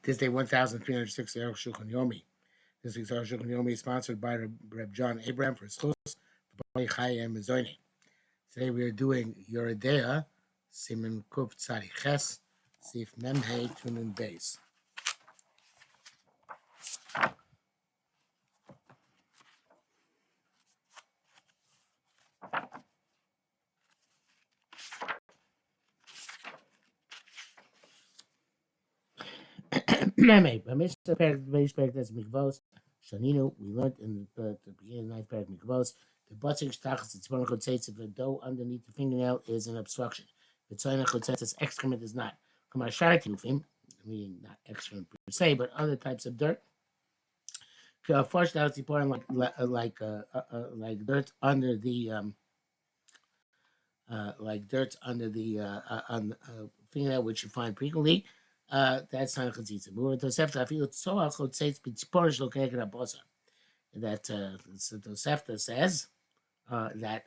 This day 1306 Arukh HaShulchan Yomi. This week's Arukh HaShulchan Yomi is sponsored by Reb John Abraham for Schus, for Chai and Mizone. Today we are doing Yoredea, Siman Kuf Tzari Ches, Sif Memhei Tunin Beis. Meme, Mr. Perek, base Perek, that's Mikvos. Shanino, we learned in the beginning of the ninth Perek Mikvos. The butching stachas, it's one of the if the dough underneath the fingernail is an obstruction. The tzonach chotzetz's excrement is not. Kamar sharatinufim, meaning not excrement per se, but other types of dirt. First, that's important, like dirt under the fingernail, which you find frequently. That's not a chatzitza. But Tosefta, I feel so chotzetz b'tziporish lo keneged habasar. That Tosefta says that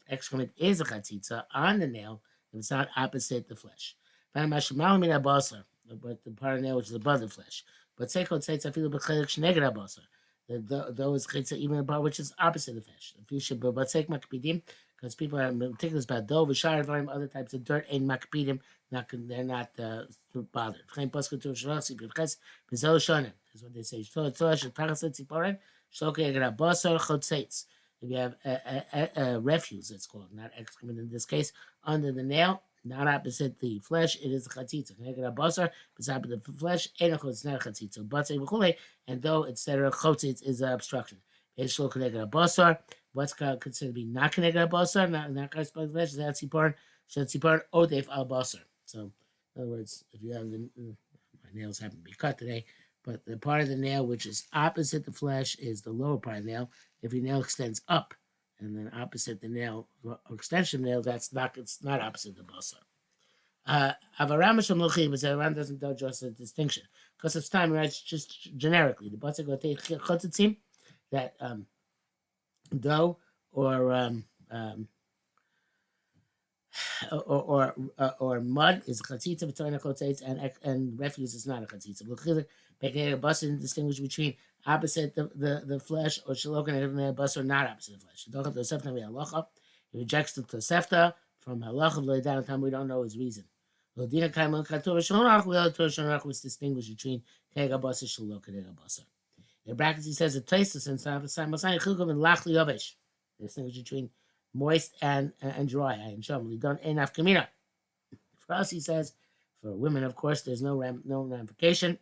excrement is a chatzitza on the nail if it's not opposite the flesh. But the part of the nail which is above the flesh. But say chotzetz, I feel b'chelik sheneged habasar. Though it's chatzitza even the part which is opposite the flesh. If you should, but say makpidim, because people are meticulous about dough, v'shar, other types of dirt, ain't makpidim. They're not bothered. Is what they say. If you have a refuse, it's called, not excrement in this case, under the nail, not opposite the flesh, it is a chatzitza. Beside the flesh, it's not a chatzitza. And though it's chotzitz is an obstruction. What's considered to be not connected basar, not corresponding to the flesh, that's important. Shatzipar odef al basar. So, in other words, if you have my nails happen to be cut today, but the part of the nail which is opposite the flesh is the lower part of the nail. If your nail extends up and then opposite the nail, or extension nail, it's not opposite the basar. Avaram Shamluchi, but Avaram doesn't do just a distinction. Because it's time, he writes just generically. The basar go take chotzitzim, that dough or mud is a chatzitza between chotzetz, and refuse is not a chatzitza. Basar distinguish between opposite the flesh or shalokan and basar not opposite the flesh. He rejects the tosefta from halacha v'loidan time we don't know his reason. Lodina kaimon kator shonach was distinguished between kega basar shalokan and basar. In brackets he says the tosefta and simultaneously chilkum and lachli yavesh. Distinguish between moist and dry. For us, he says, for women, of course, there's no ramification.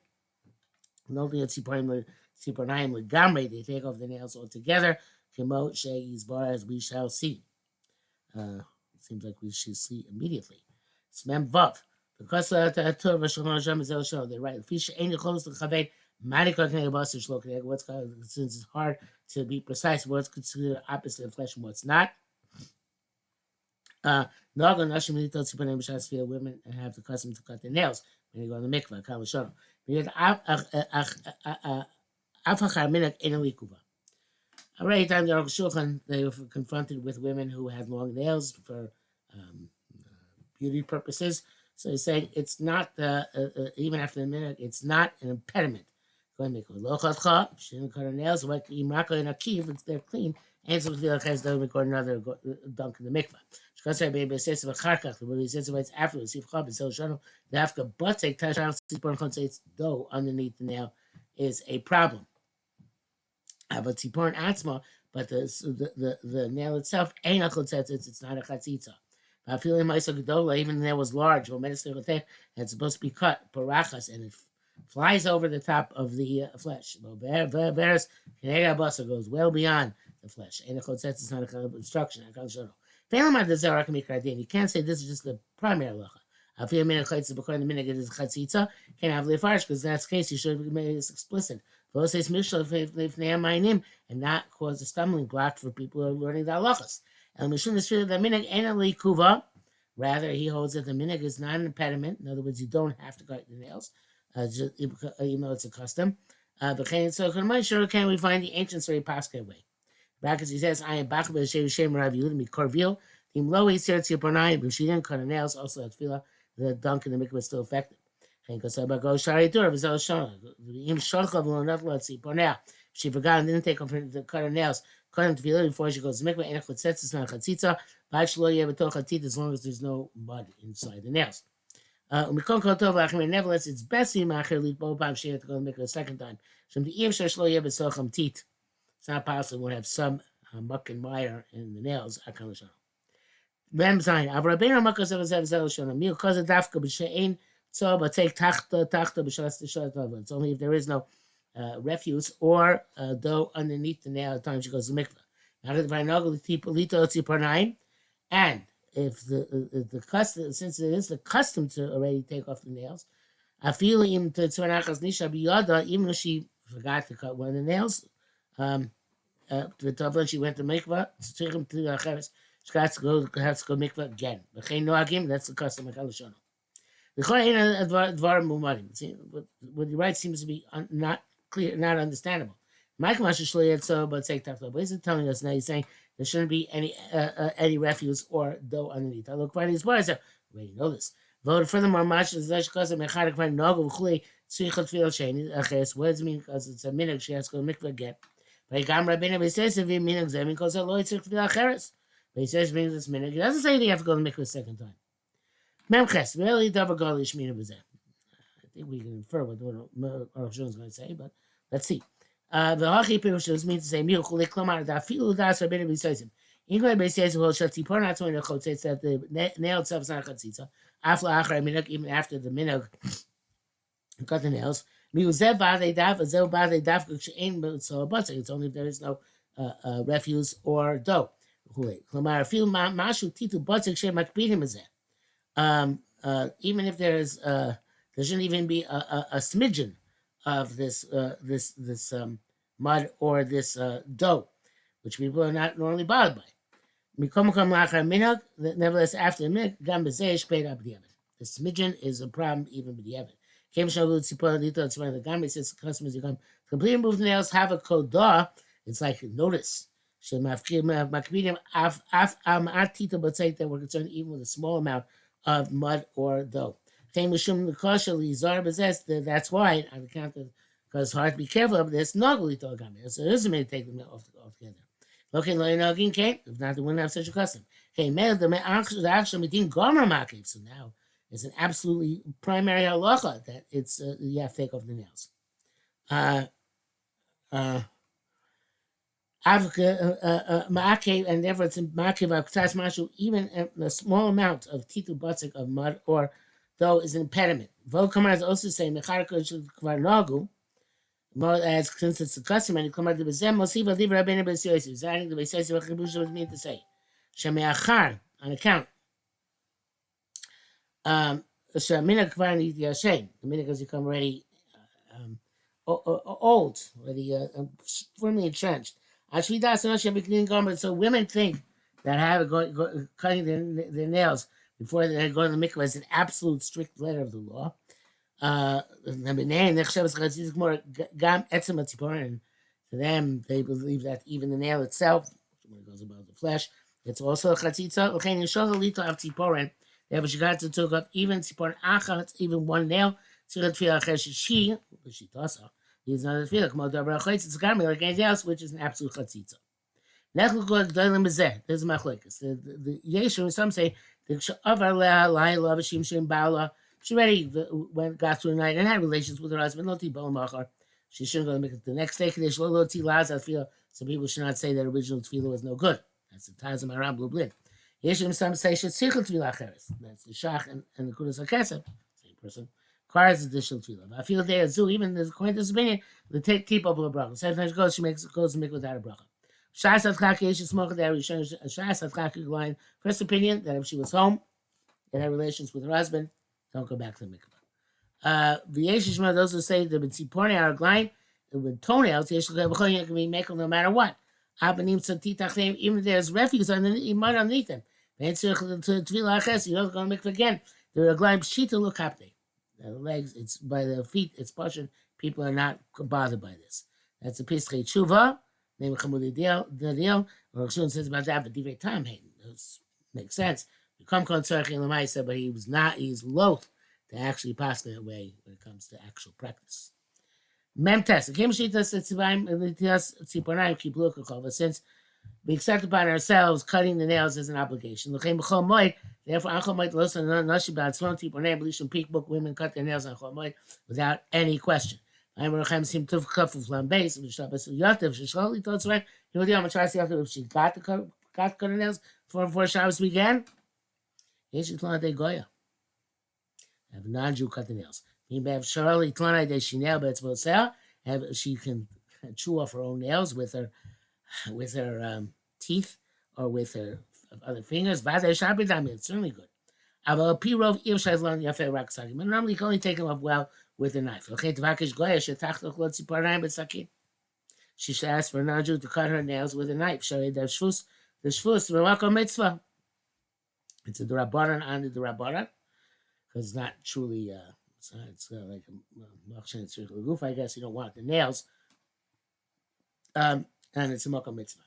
No thing at Siparnaim Legamre, they take off the nails altogether. Kemot She's bar as we shall see. Seems like we should see immediately. Smem Vav. Because the Torah Shulchan is show, they write, Fish ain't close to Chaved, since it's hard to be precise what's considered opposite of flesh and what's not. Women have the custom to cut their nails when they go to the mikvah. Already, time the Arukh HaShulchan, they were confronted with women who had long nails for beauty purposes. So he's saying it's not even after the minute, it's not an impediment. She didn't cut her nails. If they're clean, and so they'll record another dunk in the mikvah. He says it's afterwards. The after but take dough underneath the nail is a problem. But the nail itself ain't a chotzetz. It's not a chatzitza. Even the nail was large, and it's supposed to be cut parachas, and it flies over the top of the flesh. Goes well beyond the flesh. And the chotzetz is not a kind of obstruction. You can't say this is just the primary halacha. I feel minute chayitza b'kor the minute is chatzitza. Can't have lefarsh because that's the case. You should have made this explicit. And not cause a stumbling block for people who are learning the halachas. And mishum is the minute ain't kuva. Rather, he holds that the minute is not an impediment. In other words, you don't have to cut your nails, even though it's a custom. So can we find the ancients very pascha way? Brackets, he says, I am back with Shem Rav Yehuda Korvil. Team low, he said, if she didn't cut her nails, also at Tefillah, the dunk in the mikvah is still effective. Now, if she forgot and didn't take off to cut her nails, cut them to feel before she goes to mikvah. And it's not chatzitza. As long as there's no mud inside the nails. Nevertheless, it's best to leave both times she had to go to mikvah a second time. It's not possible to have some muck and mire in the nails. Mem Zayin. Rabbeinu Makos Zev Shana Mil Koza Dafka B'Shein So, but take Tachta B'Shas Tishat. It's only if there is no refuse or dough underneath the nail at the time she goes to mikvah. And if the custom, since it is the custom to already take off the nails, I feel even to Tzvanachas Nisha Biyada, even if she forgot to cut one of the nails, she went to mikvah, she has to go mikvah again. That's the custom of Kalashon. What you write seems to be not clear, not understandable. But is it telling us now? He's saying there shouldn't be any refuse or dough underneath. I look for these words. I already know this. Furthermore, what does it mean? Because it's a minhag, she has to go mikvah again. But he says if he minhag zeh, because but he says means it's minhag. He doesn't say that you have to go to mikvah a second time. Memches, really davar galish mina b'zeh. I think we can infer what Arukh HaShulchan is going to say, but let's see. The hachi pirush means to say miu chulei klamar da filu das rabbeinu b'yisosim. English base says well shatzipor not only the chotzetz that the nail itself is not chatzitza. After achar minhag, even after the minhag cut the nails. Miu zev ba'adei daf zev ba'adei daf she'ein b'tzol b'tzei. It's only if there is no refuse or dough. Chulei klamar filu mashu titu b'tzei she'makpidim b'zeh. Even if there shouldn't even be a smidgen of this mud or this dough, which people are not normally bothered by. Nevertheless, after the minhag, the smidgen is a problem even with the evid. The Gamri says customers, you come completely remove the nails, have a kodah. It's like a notice. That we're concerned even with a small amount of mud or dough. That's why, on account of, because it's hard to be careful of this, so it doesn't mean to take them off together. If not, they wouldn't have such a custom. So now it's an absolutely primary halacha that it's you have to take off the nails. And therefore it's ma'akev even a small amount of titu batzik of mud or dough is an impediment. Vokamar is also saying as since it's a custom and on account the minhag has become already old, already firmly entrenched. So women think that cutting their nails before they go to the mikvah is an absolute strict letter of the law. And to them, they believe that even the nail itself, when it goes about the flesh, it's also a chatzitza. Therefore, she got to talk of even tzipor achat, even one nail. She does he's not a tefillah. It's like anything else, which is an absolute chatzitza. There's machlekes. The Yeshua, some say she already got through the night and had relations with her husband. She shouldn't go to make it the next day. Some people should not say that original tefillah was no good. That's the Tazim Aram Blue Blin. Yeshua, some say that's the Shach and the Kudas HaKesef. Same person. Requires additional tefillah. I feel there too, even the according to this opinion, the keep up with a bracha. Sometimes she goes to make without a bracha. Shas Adchaki Yeshua smoke there. Shas Adchaki line. First opinion that if she was home and had relations with her husband, don't go back to the mikvah. The Yeshua those who say the tzipori are line with toenails, Yeshua can be making no matter what. Even if there's refuse underneath them. You don't go to mikvah again. The raglaim pshita look hapte. The legs, it's by the feet, it's pushing. People are not bothered by this. That's a pischei tshuva. Name Chamudi deal. Arukh HaShulchan says about that, but divrei tam makes sense. You come kon tzarich in lemaisa, but he's loath to actually pass that way when it comes to actual practice. Mem test. Since we accept upon ourselves cutting the nails as an obligation. Therefore, women cut their nails on Chol Moed without any question. If she got to cut her nails before Shabbos began, have non-Jew cut the nails. She can chew off her own nails with her teeth or with her other fingers. It's certainly good. But normally you can only take them off well with a knife. She should ask for a non-Jew to cut her nails with a knife. The shvus, mitzvah. It's a durabaran on the durabaran, because it's not truly, it's like a circular goof. I guess you don't want the nails. And it's a Mocha mitzvah.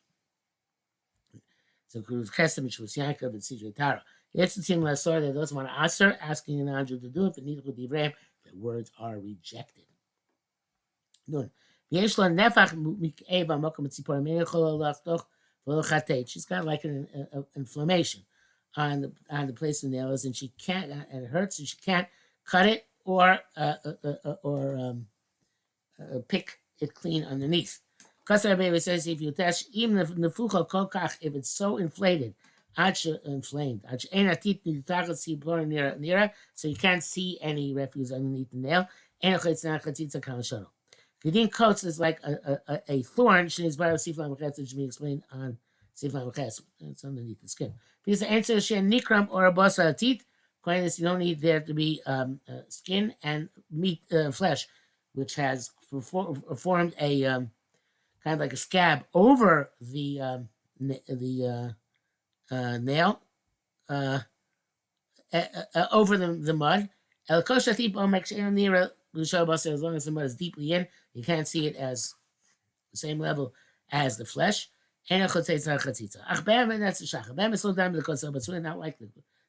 So Kuru's Kesem Shvus Yaakov and Sidra Tara. It's the team last story that doesn't want to answer, asking an angel to do it, but neither could the words are rejected. Nun. She's got like an inflammation on the place of the nails, and she can't, and it hurts, and she can't cut it or pick it clean underneath. Kasar Baby says if you touch even if it's so inflated, inflamed, so you can't see any refuse underneath the nail. Gedin coats is like a thorn. She is which should be explained on Siflam Ches. It's underneath the skin. Because the answer is nikram or a basa teeth. According to this, you don't need there to be skin and meat, flesh, which has formed a kind of like a scab over the nail, over the mud. El koshatip makes near as long as the mud is deeply in, you can't see it as the same level as the flesh. And that's the shach. Bam slow down because it's really not like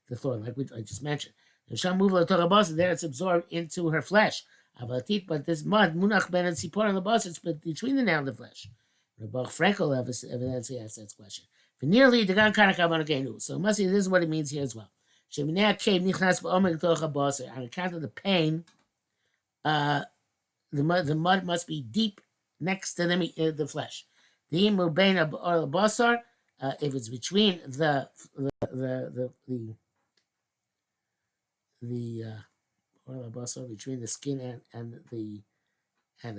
the thorn, like I just mentioned. There it's absorbed into her flesh. But this mud, munach ben and sipor on the bus, it's between the nail and the flesh. Rebach Frankel evidently asked that question. For nearly the gan kanakavanu. So must see this is what it means here as well. On account of the pain, the mud must be deep next to the flesh. The mubein or basar, if it's between the or basar, between the skin and the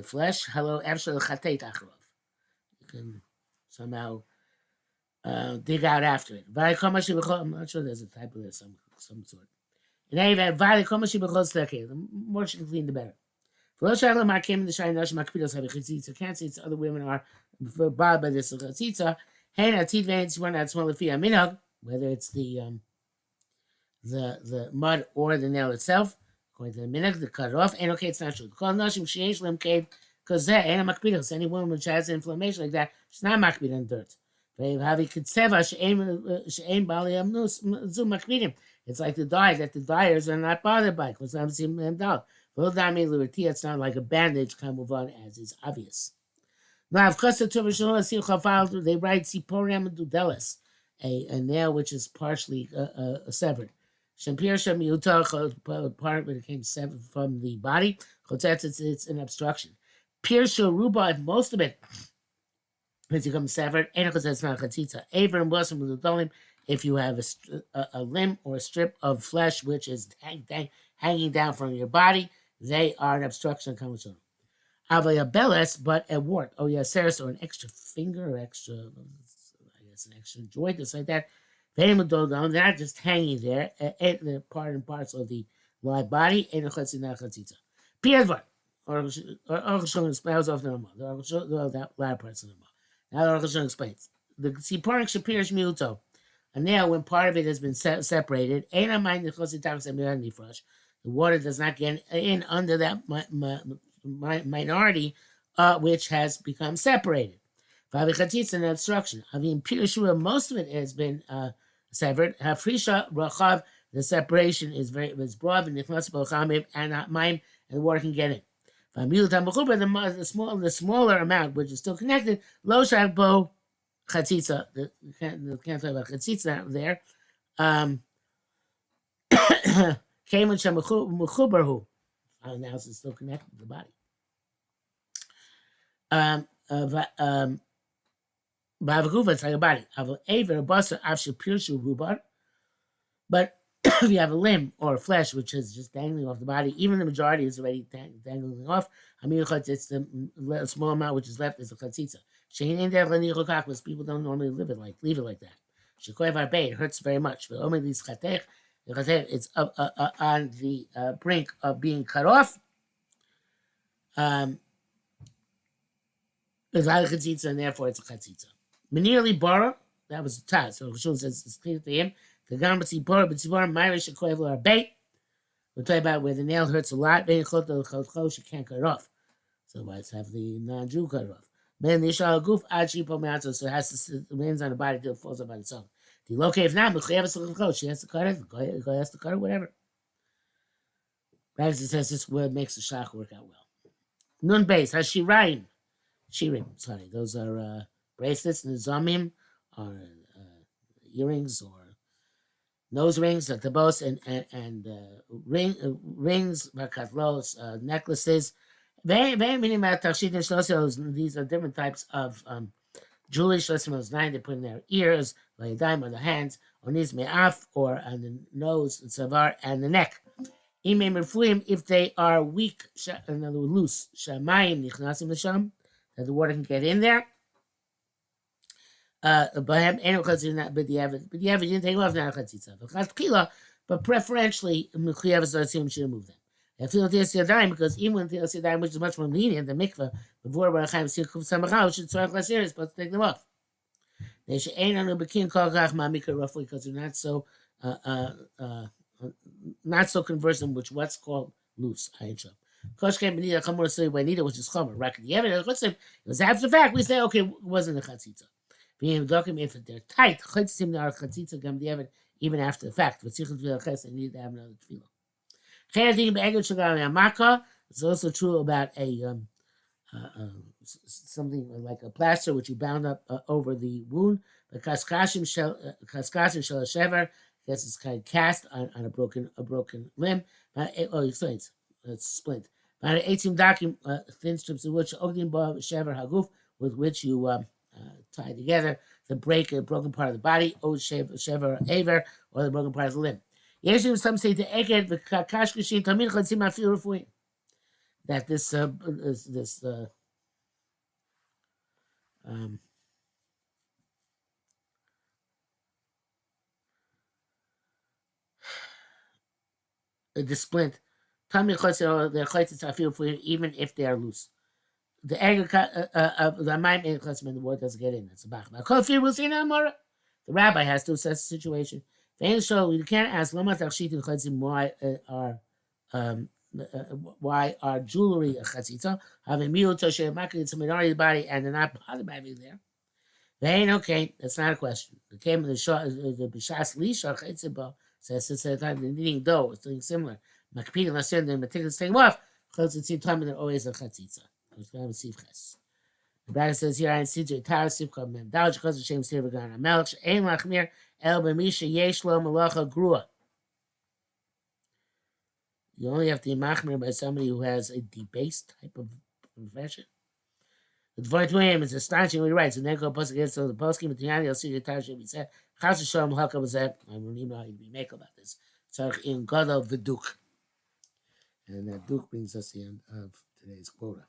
flesh. Hello, absolutely chateit acharov. You can somehow dig out after it. I'm not sure there's a type of this, some sort. In any event, the more she can clean, the better. So can't say it's other women are bothered by this chatzitza. Whether it's the mud or the nail itself, according to the minhag, to cut it off. And okay, it's not true. Because any woman which has inflammation like that, she's not makbid on dirt. It's like the dye that the dyers are not bothered by. It's not like a bandage, can move on as is obvious. Now, they write Siporem Dudelis, a nail which is partially severed. Part of it came severed from the body. It's an obstruction. Pirsha Ruba, most of it has become severed. It's not chatzitza. Aver and Wilson with the if you have a limb or a strip of flesh which is hanging down from your body, they are an obstruction of Kamashon. Avayabeles, but a wart. Oh, yeah, Saris, or an extra finger, or extra, I guess, an extra joint, just like that. They're not just hanging there. They're part and parcel of the live body. And a chatzitza. Piedvar. Or HaShulchan explains off the normal. That latter part's the normal. Now the HaShulchan explains. The Siporik Shapirish Miuto. A nail, when part of it has been separated, the water does not get in under that minority which has become separated. It's an obstruction. Most of it has been severed. Hafrisha Rachav the separation is broad, and the water can get in. The smaller amount, which is still connected, lo shagbo chatzitza. Can't talk about chatzitza there. Came when shemechubarhu. Now it's still connected to the body. It's like a body. But if you have a limb or a flesh which is just dangling off the body, even the majority is already dangling off. It's the small amount which is left is a chatzitza. People don't normally leave it like that. It hurts very much. It's on the brink of being cut off. There's a lot of chatzitza, and therefore it's a chatzitza. Menirli bara, that was the taz. So HaShulchan says it's clear to him. The gambati bara, but tzibara myrish shekoyev are bait. We're talking about where the nail hurts a lot. Bein chota l'chot you can't cut it off. So let's have the non-Jew cut it off. Man, the ishal goof ad shipo me'atzos, so it has to lands on the body till it falls up on its own. The locative now, she has to cut it. The guy has to cut it, whatever. Rags says this word makes the shach work out well. Nun base hashirayim. Shirim, sorry, those are bracelets, nizamim, or earrings, or nose rings, tabos, and rings, bakatlos, necklaces. These are different types of jewelry. Shlosim 9 they put in their ears, layadayim on the hands, on his me'af, or on the nose, savar, and the neck. If they are weak, in other words, loose, shamayim nichnasim l'sham, that the water can get in there. But the average didn't take off now chatzitza. But preferentially, mechuyev should remove them. I feel because even when Tilas Yadayim, which is much more lenient than mikveh, before Barachayim Sikuf Samachal, should start last year, is supposed to take them off. They should ain't on the Bekin Kol Gach Mamika roughly because they're not so conversant, which what's called loose. Ayachab. Koshkem Benita Chamor Sui Benita, which is Chomer. Right? The evidence, it was after the fact. We say, okay, it wasn't a chatzitza. Being documented if they're tight, chatzim are chatzitza gam the evidence even after the fact. But Sichel Tefillah Ches, they needed to have another tefillah. It's also true about a something like a plaster which you bound up over the wound. The kaskashim shel shever, because it's kind of cast on a broken limb. He explains it's splint. About 18 dakim thin strips of wood shever haguf, with which you tie together to break a broken part of the body, shever aver, or the broken part of the limb. Some say to Eked the Kashkashin Tamil Chatzim Afil Refuim. That this the splint Tamil Chatzim the Chatzim Afil Refuim even if they are loose. The egg of the Maim in Chatzim the word doesn't get in. That's a bach. Kofi will see now more. The rabbi has to assess the situation. So you can't ask why are jewelry a chatzitza? Having it's a minority of the body and they're not bothered by being there. They ain't okay. That's not a question. The came the b'shas lisha chatzitza says it's the time they're kneading dough. It's doing similar. Makpid unless they're the meticulous thing off. Chatzitza time they're always a chatzitza. It's going to receive ches. The Bible says here, I see the Tar Sivka Mem Dalj because of Shem Sir V'Gan Amelch Ein Lachmir El B'Misha Yesh Lo Malacha Grua. You only have to be machmir by somebody who has a debased type of profession. The Dvar Tuim is astonishingly right. So then go post against the poskim and Tiani. You'll see the Tar Shem said Chas Shalom Halka was that. I don't even know how you'd make about this. So in God of the Duke, and that Duke brings us the end of today's quota.